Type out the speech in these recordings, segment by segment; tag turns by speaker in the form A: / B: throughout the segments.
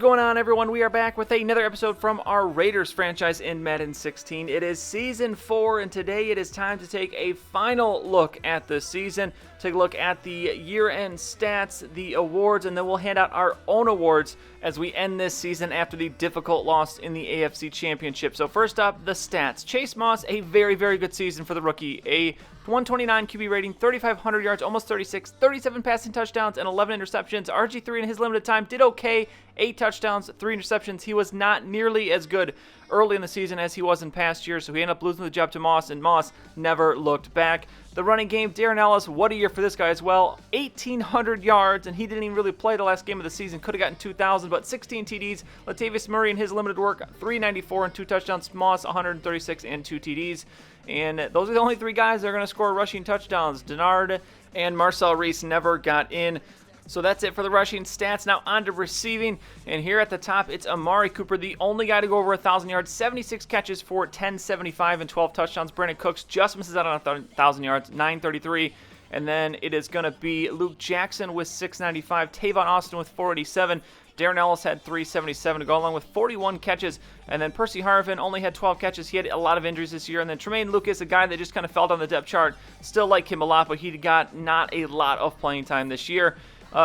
A: going on, everyone? We are back with another episode from our Raiders franchise in Madden 16. It is Season 4, and today it is time to take a final look at the season. Take a look at the year-end stats, the awards, and then we'll hand out our own awards as we end this season after the difficult loss in the AFC Championship. So first up, the stats. Chase Moss, a very, very good season for the rookie. A 129 QB rating, 3,500 yards, almost 36, 37 passing touchdowns, and 11 interceptions. RG3 in his limited time did okay, 8 touchdowns, 3 interceptions. He was not nearly as good early in the season as he was in past years, so he ended up losing the job to Moss, and Moss never looked back. The running game, Darren Ellis, what a year for this guy as well. 1,800 yards, and he didn't even really play the last game of the season. Could have gotten 2,000, but 16 TDs. Latavius Murray in his limited work, 394 and 2 touchdowns. Moss, 136 and 2 TDs. And those are the only 3 guys that are going to score rushing touchdowns. Denard and Marcel Reese never got in. So that's it for the rushing stats. Now on to receiving. And here at the top, it's Amari Cooper, the only guy to go over 1,000 yards. 76 catches for 1,075 and 12 touchdowns. Brandon Cooks just misses out on 1,000 yards, 933. And then it is going to be Luke Jackson with 695. Tavon Austin with 487. Darren Ellis had 377 to go along with 41 catches. And then Percy Harvin only had 12 catches. He had a lot of injuries this year. And then Tremaine Lucas, a guy that just kind of fell down the depth chart. Still like him a lot, but he got not a lot of playing time this year.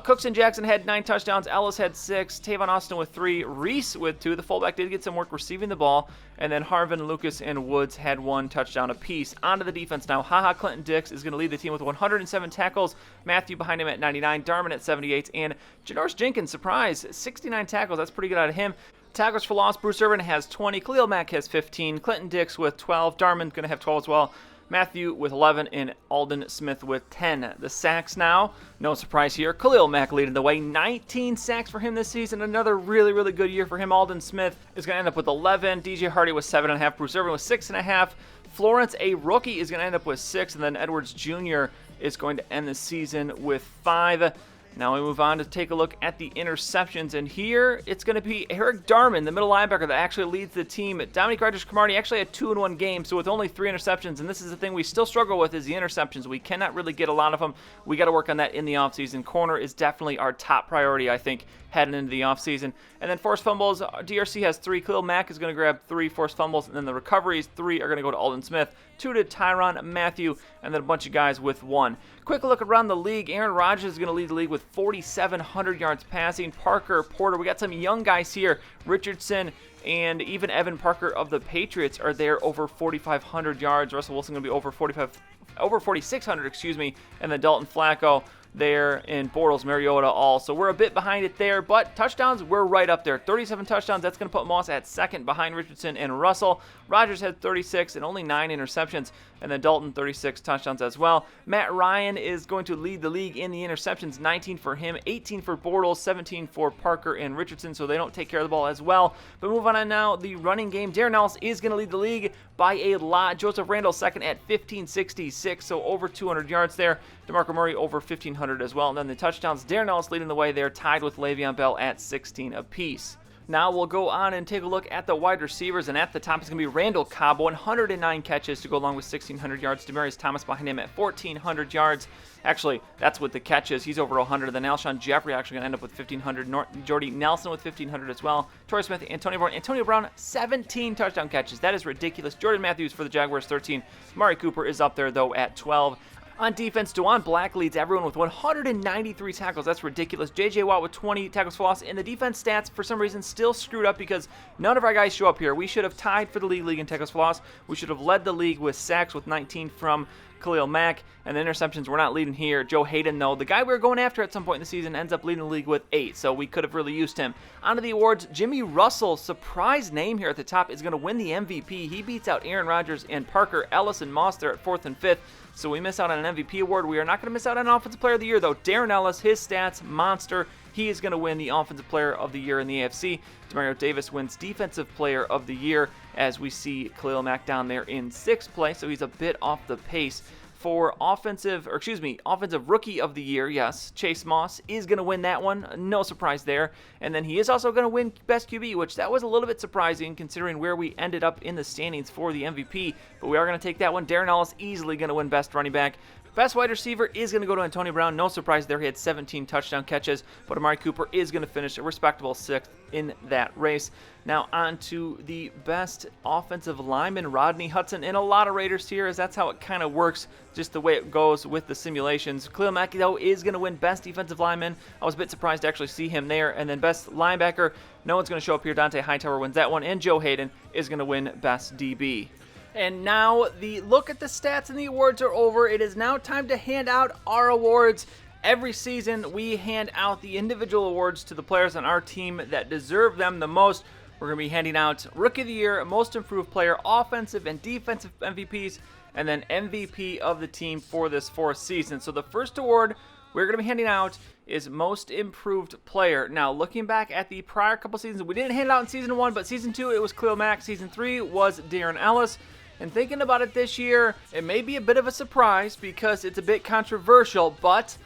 A: Cooks and Jackson had 9 touchdowns. Ellis had 6. Tavon Austin with 3. Reese with 2. The fullback did get some work receiving the ball. And then Harvin, Lucas, and Woods had 1 touchdown apiece. On to the defense now. Clinton Dix is going to lead the team with 107 tackles. Matthew behind him at 99. Darman at 78. And Janoris Jenkins, surprise, 69 tackles. That's pretty good out of him. Tackles for loss, Bruce Irvin has 20. Khalil Mack has 15. Clinton Dix with 12. Darman going to have 12 as well. Matthew with 11, and Aldon Smith with 10. The sacks now, no surprise here. Khalil Mack leading the way, 19 sacks for him this season. Another really, really good year for him. Aldon Smith is going to end up with 11. DJ Hardy with 7.5. Bruce Irvin with 6.5. Florence, a rookie, is going to end up with 6. And then Edwards Jr. is going to end the season with 5. Now we move on to take a look at the interceptions, and here it's going to be Eric Darman, the middle linebacker that actually leads the team. Dominique Rodgers-Cromartie actually had 2 in 1 game, so with only 3 interceptions, and this is the thing we still struggle with is the interceptions. We cannot really get a lot of them. We got to work on that in the offseason. Corner is definitely our top priority, I think, heading into the offseason. And then forced fumbles, DRC has 3. Khalil Mack is going to grab 3 forced fumbles, and then the recoveries, 3 are going to go to Aldon Smith, 2 to Tyrann Mathieu, and then a bunch of guys with 1. Quick look around the league. Aaron Rodgers is going to lead the league with 4,700 yards passing. Parker, Porter, we got some young guys here. Richardson and even Evan Parker of the Patriots are there over 4,500 yards. Russell Wilson going to be over 4,600, and then Dalton Flacco there in Bortles, Mariota, all. So we're a bit behind it there, but touchdowns, we're right up there. 37 touchdowns, that's going to put Moss at second behind Richardson and Russell. Rodgers had 36 and only 9 interceptions, and then Dalton 36 touchdowns as well. Matt Ryan is going to lead the league in the interceptions, 19 for him, 18 for Bortles, 17 for Parker and Richardson, so they don't take care of the ball as well. But move on now, the running game. Darren Ellis is going to lead the league by a lot. Joseph Randall second at 1,566, so over 200 yards there. DeMarco Murray over 1,500 as well. And then the touchdowns, Darren Ellis leading the way there, tied with Le'Veon Bell at 16 apiece. Now we'll go on and take a look at the wide receivers, and at the top is going to be Randall Cobb, 109 catches to go along with 1,600 yards. Demaryius Thomas behind him at 1,400 yards. Actually, that's with the catches. He's over 100. Then Alshon Jeffrey actually going to end up with 1,500. Jordy Nelson with 1,500 as well. Torrey Smith, Antonio Brown, 17 touchdown catches. That is ridiculous. Jordan Matthews for the Jaguars, 13. Amari Cooper is up there, though, at 12. On defense, DeJuan Black leads everyone with 193 tackles. That's ridiculous. J.J. Watt with 20 tackles for loss. And the defense stats, for some reason, still screwed up because none of our guys show up here. We should have tied for the league in tackles for loss. We should have led the league with sacks with 19 from Khalil Mack. And the interceptions, we're not leading here. Joe Hayden, though, the guy we were going after at some point in the season, ends up leading the league with 8. So we could have really used him. On to the awards. Jimmy Russell, surprise name here at the top, is going to win the MVP. He beats out Aaron Rodgers and Parker Ellis and Moss there at 4th and 5th. So we miss out on an MVP award. We are not going to miss out on an Offensive Player of the Year, though. Darren Ellis, his stats, monster. He is going to win the Offensive Player of the Year in the AFC. Demario Davis wins Defensive Player of the Year as we see Khalil Mack down there in 6th place. So he's a bit off the pace. For Offensive Rookie of the Year, yes, Chase Moss is going to win that one. No surprise there. And then he is also going to win Best QB, which that was a little bit surprising considering where we ended up in the standings for the MVP. But we are going to take that one. Darren Ellis easily going to win Best Running Back. Best wide receiver is going to go to Antonio Brown. No surprise there. He had 17 touchdown catches, but Amari Cooper is going to finish a respectable 6th in that race. Now on to the best offensive lineman, Rodney Hudson, and a lot of Raiders here, as that's how it kind of works, just the way it goes with the simulations. Khalil Mack, though, is going to win best defensive lineman. I was a bit surprised to actually see him there. And then best linebacker, no one's going to show up here. Dante Hightower wins that one, and Joe Hayden is going to win best DB. And now the look at the stats and the awards are over. It is now time to hand out our awards. Every season, we hand out the individual awards to the players on our team that deserve them the most. We're going to be handing out Rookie of the Year, Most Improved Player, Offensive and Defensive MVPs, and then MVP of the team for this 4th season. So the first award we're going to be handing out is Most Improved Player. Now, looking back at the prior couple seasons, we didn't hand it out in Season 1, but Season 2, it was Khalil Mack. Season 3 was Darren Ellis. And thinking about it this year, it may be a bit of a surprise because it's a bit controversial, but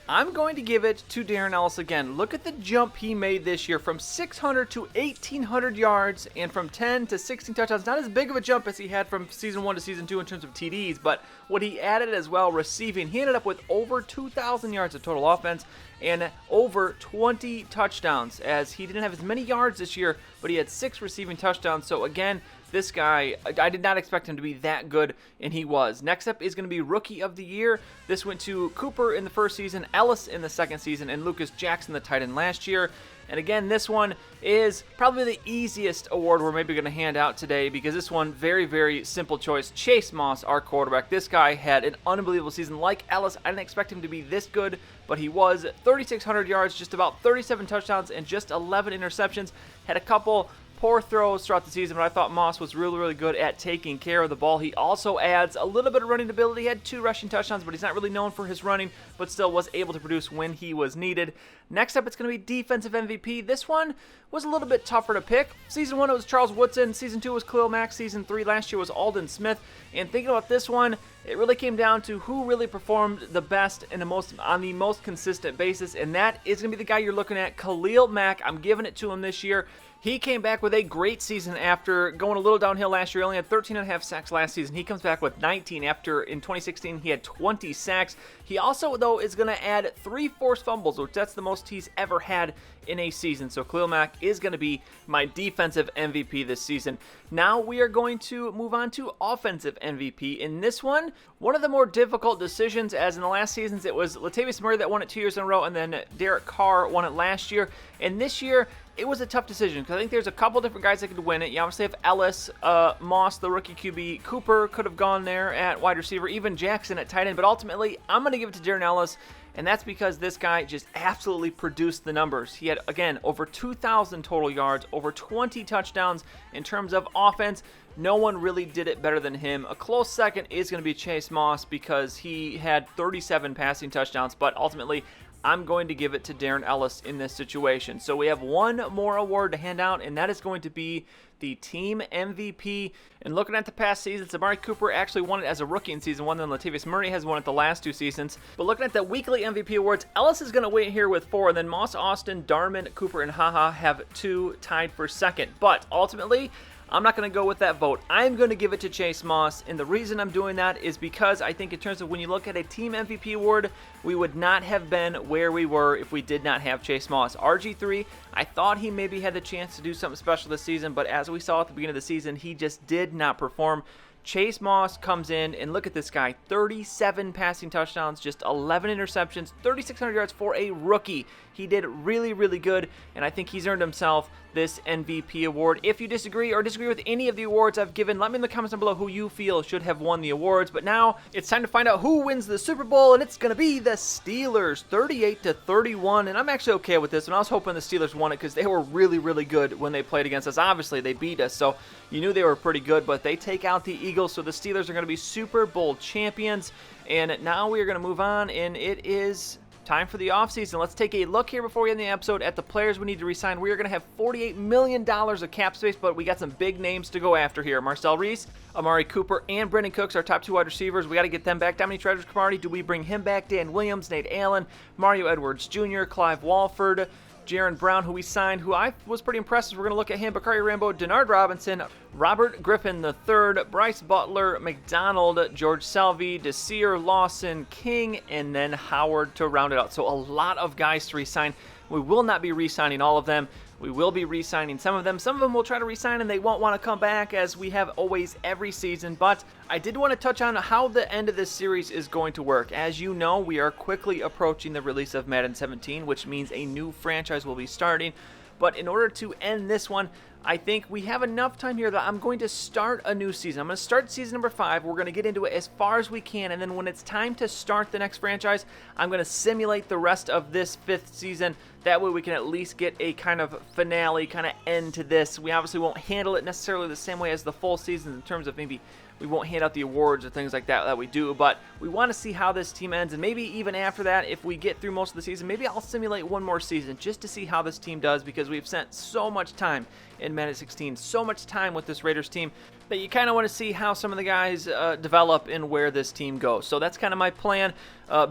A: I'm going to give it to Darren Ellis again. Look at the jump he made this year from 600 to 1,800 yards and from 10 to 16 touchdowns. Not as big of a jump as he had from Season 1 to Season 2 in terms of TDs, but what he added as well, receiving, he ended up with over 2,000 yards of total offense and over 20 touchdowns, as he didn't have as many yards this year, but he had 6 receiving touchdowns. So again, this guy, I did not expect him to be that good, and he was. Next up is going to be Rookie of the Year. This went to Cooper in the first season, Ellis in the second season, and Lucas Jackson, the tight end, last year. And again, this one is probably the easiest award we're maybe going to hand out today, because this one, very, very simple choice. Chase Moss, our quarterback. This guy had an unbelievable season. Like Ellis, I didn't expect him to be this good, but he was. 3,600 yards, just about 37 touchdowns, and just 11 interceptions. Had a couple poor throws throughout the season, but I thought Moss was really, really good at taking care of the ball. He also adds a little bit of running ability. He had 2 rushing touchdowns, but he's not really known for his running, but still was able to produce when he was needed. Next up, it's going to be Defensive MVP. This one was a little bit tougher to pick. Season 1, it was Charles Woodson. Season 2 was Khalil Mack. Season 3 last year was Aldon Smith. And thinking about this one, it really came down to who really performed the best and on the most consistent basis, and that is going to be the guy you're looking at, Khalil Mack. I'm giving it to him this year. He came back with a great season after going a little downhill last year. He only had 13.5 sacks last season. He comes back with 19 after in 2016 he had 20 sacks. He also, though, is going to add 3 forced fumbles, which that's the most he's ever had in a season. So Khalil Mack is going to be my defensive MVP this season. Now we are going to move on to offensive MVP. In this one of the more difficult decisions, as in the last seasons it was Latavius Murray that won it 2 years in a row, and then Derek Carr won it last year. And this year, it was a tough decision because I think there's a couple different guys that could win it. You obviously have Ellis, Moss, the rookie QB, Cooper could have gone there at wide receiver, even Jackson at tight end, but ultimately I'm going to give it to Darren Ellis, and that's because this guy just absolutely produced the numbers. He had, again, over 2,000 total yards, over 20 touchdowns in terms of offense. No one really did it better than him. A close second is going to be Chase Moss because he had 37 passing touchdowns, but ultimately I'm going to give it to Darren Ellis in this situation. So we have one more award to hand out, and that is going to be the team MVP. And looking at the past seasons, Amari Cooper actually won it as a rookie in season 1, then Latavius Murray has won it the last 2 seasons. But looking at the weekly MVP awards, Ellis is going to win here with 4, and then Moss, Austin, Darman, Cooper, and Haha have 2 tied for second. But ultimately, I'm not going to go with that vote. I'm going to give it to Chase Moss, and the reason I'm doing that is because I think in terms of when you look at a team MVP award, we would not have been where we were if we did not have Chase Moss. RG3, I thought he maybe had the chance to do something special this season, but as we saw at the beginning of the season, he just did not perform. Chase Moss comes in, and look at this guy, 37 passing touchdowns, just 11 interceptions, 3,600 yards for a rookie. He did really, really good, and I think he's earned himself this MVP award. If you disagree or disagree with any of the awards I've given, let me in the comments down below who you feel should have won the awards. But now it's time to find out who wins the Super Bowl, and it's going to be the Steelers, 38-31, and I'm actually okay with this, and I was hoping the Steelers won it because they were really, really good when they played against us. Obviously, they beat us, so you knew they were pretty good, but they take out the Eagles, so the Steelers are going to be Super Bowl champions. And now we are going to move on, and it is time for the offseason. Let's take a look here before we end the episode at the players we need to re-sign. We are going to have $48 million of cap space, but we got some big names to go after here. Marcel Reese, Amari Cooper, and Brandon Cooks, our top 2 wide receivers. We got to get them back. Dominique Treasures-Cromartie, do we bring him back? Dan Williams, Nate Allen, Mario Edwards Jr., Clive Walford, Jaron Brown, who we signed, who I was pretty impressed with. We're going to look at him. Bakari Rambo, Denard Robinson, Robert Griffin III, Bryce Butler, McDonald, George Selvey, Desir, Lawson, King, and then Howard to round it out. So a lot of guys to re-sign. We will not be re-signing all of them. We will be re-signing some of them. Some of them will try to re-sign and they won't want to come back, as we have always every season. But I did want to touch on how the end of this series is going to work. As you know, we are quickly approaching the release of Madden 17, which means a new franchise will be starting. But in order to end this one, I think we have enough time here that I'm going to start a new season. I'm going to start season number 5. We're going to get into it as far as we can, and then when it's time to start the next franchise, I'm going to simulate the rest of this 5th season. That way we can at least get a kind of finale, kind of end to this. We obviously won't handle it necessarily the same way as the full season in terms of maybe we won't hand out the awards or things like that we do, but we want to see how this team ends, and maybe even after that, if we get through most of the season, maybe I'll simulate one more season just to see how this team does, because we've spent so much time in Madden 16, so much time with this Raiders team, that you kind of want to see how some of the guys develop and where this team goes. So that's kind of my plan.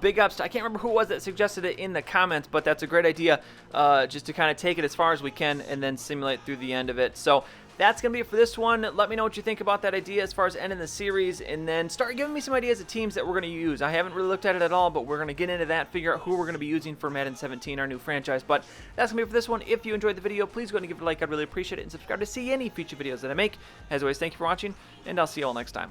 A: Big ups to, I can't remember who it was that suggested it in the comments, but that's a great idea, just to kind of take it as far as we can and then simulate through the end of it. So that's going to be it for this one. Let me know what you think about that idea as far as ending the series, and then start giving me some ideas of teams that we're going to use. I haven't really looked at it at all, but we're going to get into that, figure out who we're going to be using for Madden 17, our new franchise. But that's going to be it for this one. If you enjoyed the video, please go ahead and give it a like. I'd really appreciate it, and subscribe to see any future videos that I make. As always, thank you for watching, and I'll see you all next time.